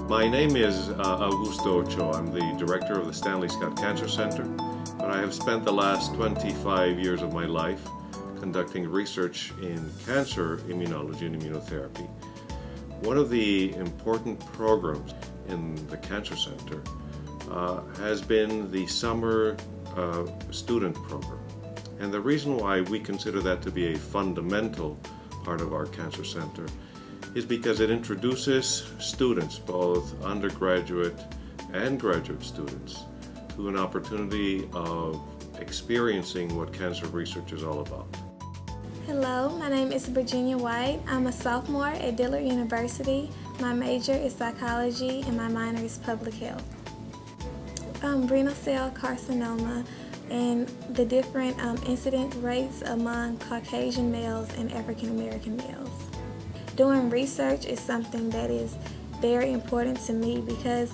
My name is Augusto Ochoa. I'm the director of the Stanley Scott Cancer Center, but I have spent the last 25 years of my life conducting research in cancer immunology and immunotherapy. One of the important programs in the Cancer Center has been the summer student program. And the reason why we consider that to be a fundamental part of our Cancer Center is because it introduces students, both undergraduate and graduate students, to an opportunity of experiencing what cancer research is all about. Hello, my name is Virginia White. I'm a sophomore at Dillard University. My major is psychology and my minor is public health. Renal cell carcinoma and the different incidence rates among Caucasian males and African American males. Doing research is something that is very important to me because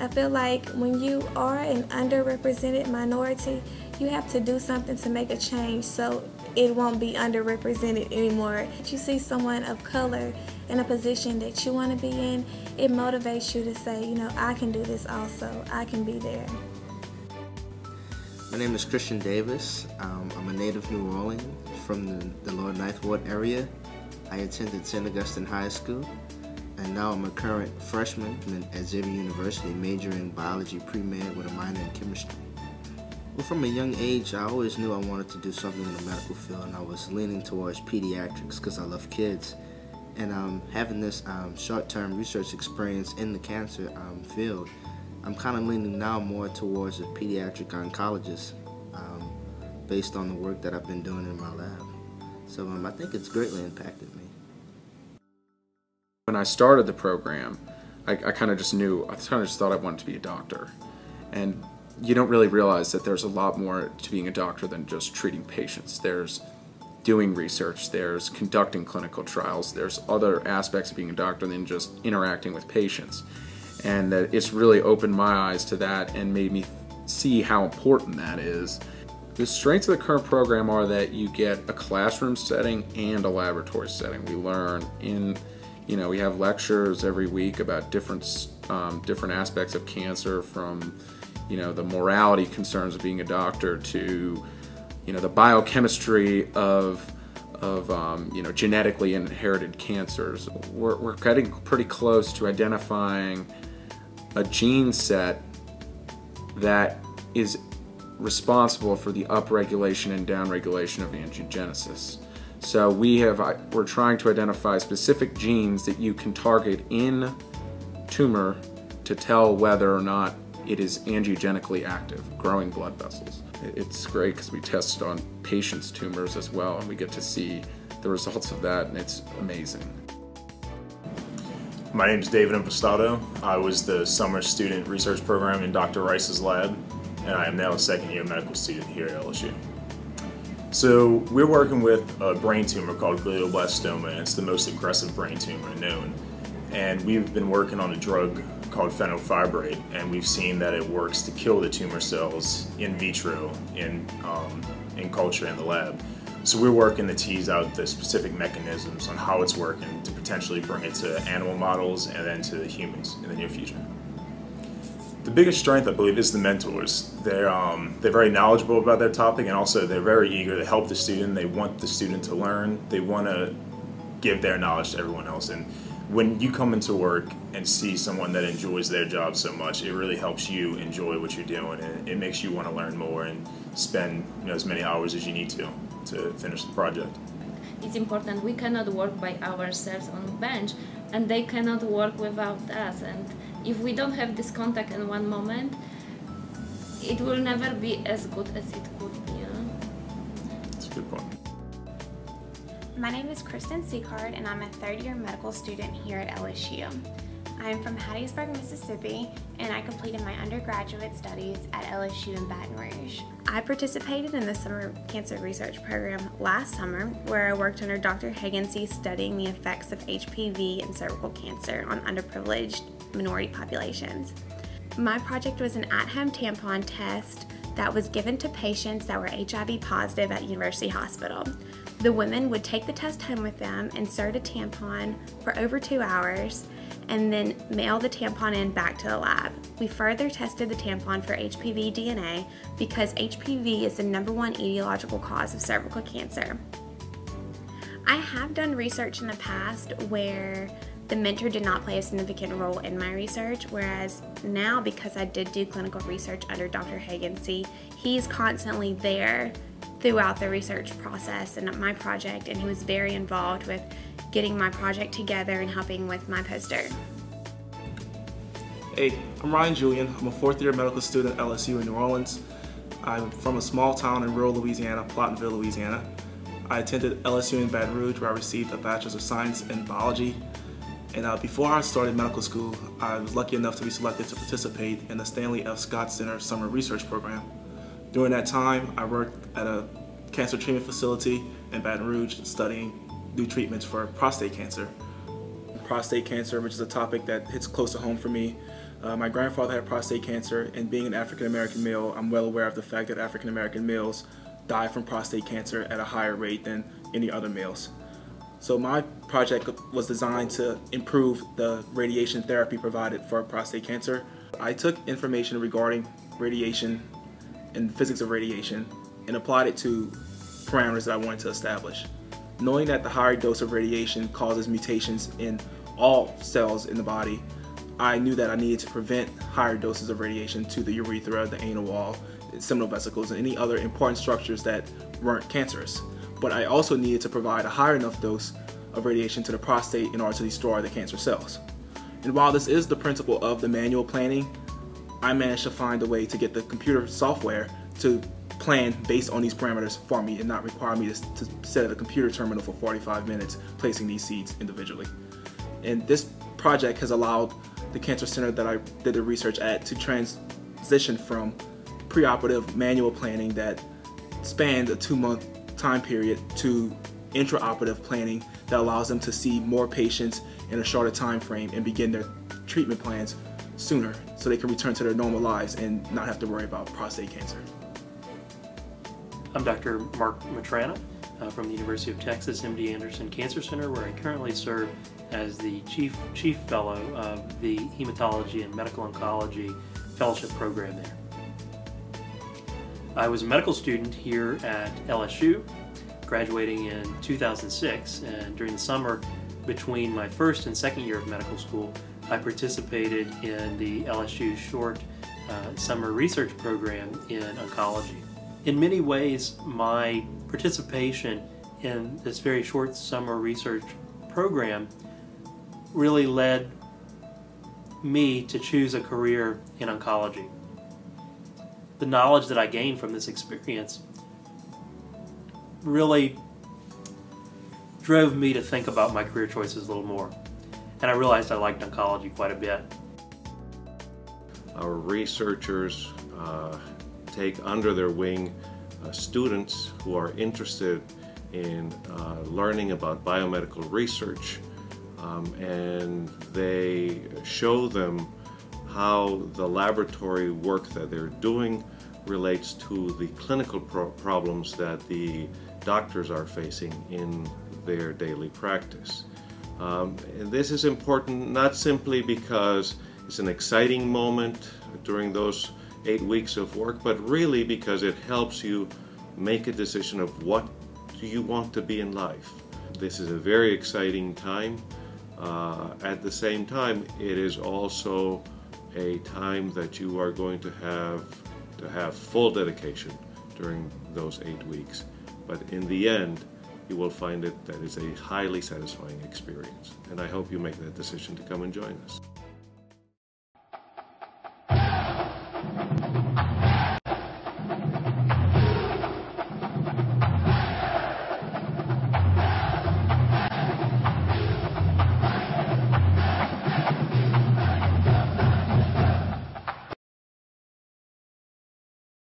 I feel like when you are an underrepresented minority, you have to do something to make a change so it won't be underrepresented anymore. If you see someone of color in a position that you want to be in, it motivates you to say, you know, I can do this also, I can be there. My name is Christian Davis. I'm a native New Orleans from the Lower Ninth Ward area. I attended St. Augustine High School, and now I'm a current freshman at Xavier University, majoring in biology pre-med with a minor in chemistry. Well, from a young age, I always knew I wanted to do something in the medical field, and I was leaning towards pediatrics because I love kids. And having this short-term research experience in the cancer field, I'm kind of leaning now more towards a pediatric oncologist based on the work that I've been doing in my lab. So I think it's greatly impacted me. When I started the program, I kind of just knew, I kind of just thought I wanted to be a doctor. And you don't really realize that there's a lot more to being a doctor than just treating patients. There's doing research, there's conducting clinical trials, there's other aspects of being a doctor than just interacting with patients. And it's really opened my eyes to that and made me see how important that is. The strengths of the current program are that you get a classroom setting and a laboratory setting. We learn we have lectures every week about different aspects of cancer, from the morality concerns of being a doctor to the biochemistry of genetically inherited cancers. We're getting pretty close to identifying a gene set that is responsible for the upregulation and downregulation of angiogenesis. So we're trying to identify specific genes that you can target in tumor to tell whether or not it is angiogenically active, growing blood vessels. It's great because we test on patients' tumors as well, and we get to see the results of that, and it's amazing. My name is David Impostado. I was the summer student research program in Dr. Rice's lab, and I am now a second-year medical student here at LSU. So we're working with a brain tumor called glioblastoma, and it's the most aggressive brain tumor known. And we've been working on a drug called fenofibrate, and we've seen that it works to kill the tumor cells in vitro in culture in the lab. So we're working to tease out the specific mechanisms on how it's working to potentially bring it to animal models and then to humans in the near future. The biggest strength, I believe, is the mentors. They're very knowledgeable about their topic, and also they're very eager to help the student. They want the student to learn. They want to give their knowledge to everyone else. And when you come into work and see someone that enjoys their job so much, it really helps you enjoy what you're doing, and it makes you want to learn more and spend as many hours as you need to finish the project. It's important. We cannot work by ourselves on the bench, and they cannot work without us. And if we don't have this contact in one moment, it will never be as good as it could be. That's a good point. My name is Kristen Seacard, and I'm a third-year medical student here at LSU. I'm from Hattiesburg, Mississippi, and I completed my undergraduate studies at LSU in Baton Rouge. I participated in the summer cancer research program last summer, where I worked under Dr. Higginsey studying the effects of HPV and cervical cancer on underprivileged minority populations. My project was an at-home tampon test that was given to patients that were HIV positive at University Hospital. The women would take the test home with them, insert a tampon for over 2 hours, and then mail the tampon in back to the lab. We further tested the tampon for HPV DNA because HPV is the #1 etiological cause of cervical cancer. I have done research in the past where the mentor did not play a significant role in my research, whereas now, because I did do clinical research under Dr. Hagency, he's constantly there throughout the research process and my project, and he was very involved with getting my project together and helping with my poster. Hey, I'm Ryan Julian. I'm a 4th-year medical student at LSU in New Orleans. I'm from a small town in rural Louisiana, Plottonville, Louisiana. I attended LSU in Baton Rouge, where I received a Bachelor's of Science in Biology. And before I started medical school, I was lucky enough to be selected to participate in the Stanley F. Scott Center Summer Research Program. During that time, I worked at a cancer treatment facility in Baton Rouge studying new treatments for prostate cancer. Prostate cancer, which is a topic that hits close to home for me. My grandfather had prostate cancer, and being an African-American male, I'm well aware of the fact that African-American males die from prostate cancer at a higher rate than any other males. So my project was designed to improve the radiation therapy provided for prostate cancer. I took information regarding radiation and physics of radiation and applied it to parameters that I wanted to establish. Knowing that the higher dose of radiation causes mutations in all cells in the body, I knew that I needed to prevent higher doses of radiation to the urethra, the anal wall, seminal vesicles, and any other important structures that weren't cancerous. But I also needed to provide a high enough dose of radiation to the prostate in order to destroy the cancer cells. And while this is the principle of the manual planning, I managed to find a way to get the computer software to plan based on these parameters for me and not require me to sit at a computer terminal for 45 minutes placing these seeds individually. And this project has allowed the cancer center that I did the research at to transition from preoperative manual planning that spanned a 2-month time period to intraoperative planning that allows them to see more patients in a shorter time frame and begin their treatment plans sooner so they can return to their normal lives and not have to worry about prostate cancer. I'm Dr. Mark Matrana from the University of Texas MD Anderson Cancer Center, where I currently serve as the Chief Fellow of the Hematology and Medical Oncology Fellowship Program there. I was a medical student here at LSU, graduating in 2006, and during the summer between my first and second year of medical school, I participated in the LSU short summer research program in oncology. In many ways, my participation in this very short summer research program really led me to choose a career in oncology. The knowledge that I gained from this experience really drove me to think about my career choices a little more. And I realized I liked oncology quite a bit. Our researchers take under their wing students who are interested in learning about biomedical research, and they show them how the laboratory work that they're doing relates to the clinical problems that the doctors are facing in their daily practice. And this is important not simply because it's an exciting moment during those 8 weeks of work, but really because it helps you make a decision of what do you want to be in life. This is a very exciting time. At the same time, it is also a time that you are going to have full dedication during those 8 weeks. But in the end, you will find that it's a highly satisfying experience. And I hope you make that decision to come and join us.